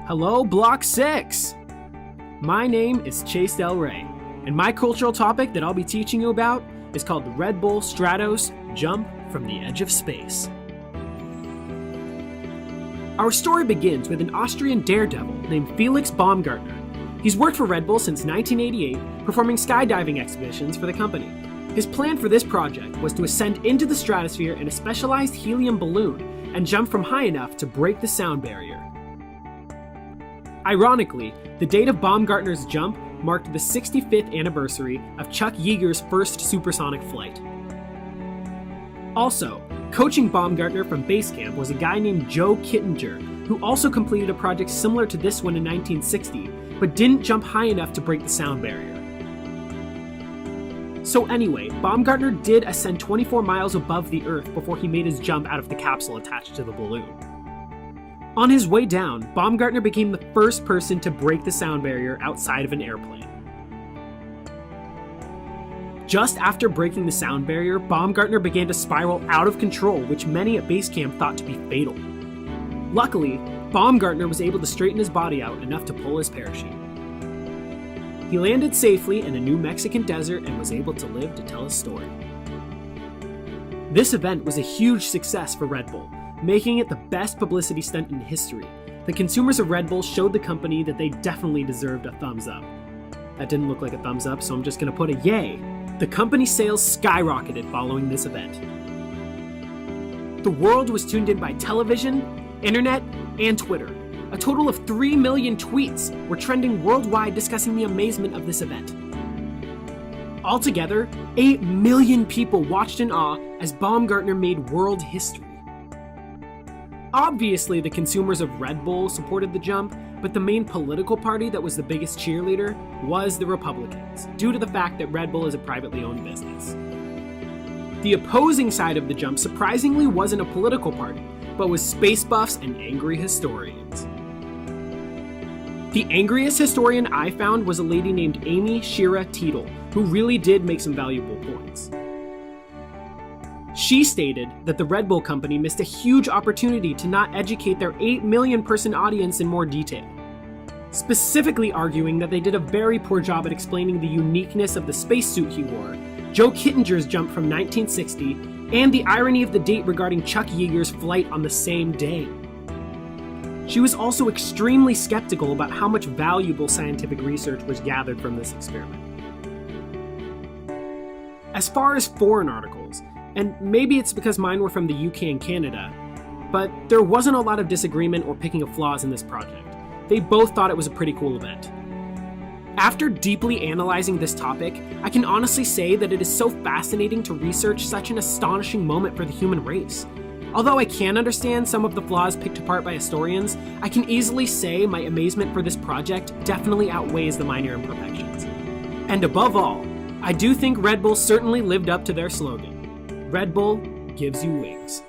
Hello, Block 6! My name is Chase Del Rey, and my cultural topic that I'll be teaching you about is called the Red Bull Stratos Jump from the Edge of Space. Our story begins with an Austrian daredevil named Felix Baumgartner. He's worked for Red Bull since 1988, performing skydiving expeditions for the company. His plan for this project was to ascend into the stratosphere in a specialized helium balloon and jump from high enough to break the sound barrier. Ironically, the date of Baumgartner's jump marked the 65th anniversary of Chuck Yeager's first supersonic flight. Also, coaching Baumgartner from base camp was a guy named Joe Kittinger, who also completed a project similar to this one in 1960, but didn't jump high enough to break the sound barrier. So anyway, Baumgartner did ascend 24 miles above the Earth before he made his jump out of the capsule attached to the balloon. On his way down, Baumgartner became the first person to break the sound barrier outside of an airplane. Just after breaking the sound barrier, Baumgartner began to spiral out of control, which many at base camp thought to be fatal. Luckily, Baumgartner was able to straighten his body out enough to pull his parachute. He landed safely in a New Mexican desert and was able to live to tell his story. This event was a huge success for Red Bull, making it the best publicity stunt in history. The consumers of Red Bull showed the company that they definitely deserved a thumbs up. That didn't look like a thumbs up, so I'm just gonna put a yay. The company's sales skyrocketed following this event. The world was tuned in by television, internet, and Twitter. A total of 3 million tweets were trending worldwide discussing the amazement of this event. Altogether, 8 million people watched in awe as Baumgartner made world history. Obviously, the consumers of Red Bull supported the jump, but the main political party that was the biggest cheerleader was the Republicans, due to the fact that Red Bull is a privately owned business. The opposing side of the jump surprisingly wasn't a political party, but was space buffs and angry historians. The angriest historian I found was a lady named Amy Shira Teetle, who really did make some valuable points. She stated that the Red Bull company missed a huge opportunity to not educate their 8 million person audience in more detail, specifically arguing that they did a very poor job at explaining the uniqueness of the spacesuit he wore, Joe Kittinger's jump from 1960, and the irony of the date regarding Chuck Yeager's flight on the same day. She was also extremely skeptical about how much valuable scientific research was gathered from this experiment. As far as foreign articles, and maybe it's because mine were from the UK and Canada, but there wasn't a lot of disagreement or picking of flaws in this project. They both thought it was a pretty cool event. After deeply analyzing this topic, I can honestly say that it is so fascinating to research such an astonishing moment for the human race. Although I can understand some of the flaws picked apart by historians, I can easily say my amazement for this project definitely outweighs the minor imperfections. And above all, I do think Red Bull certainly lived up to their slogan. Red Bull gives you wings.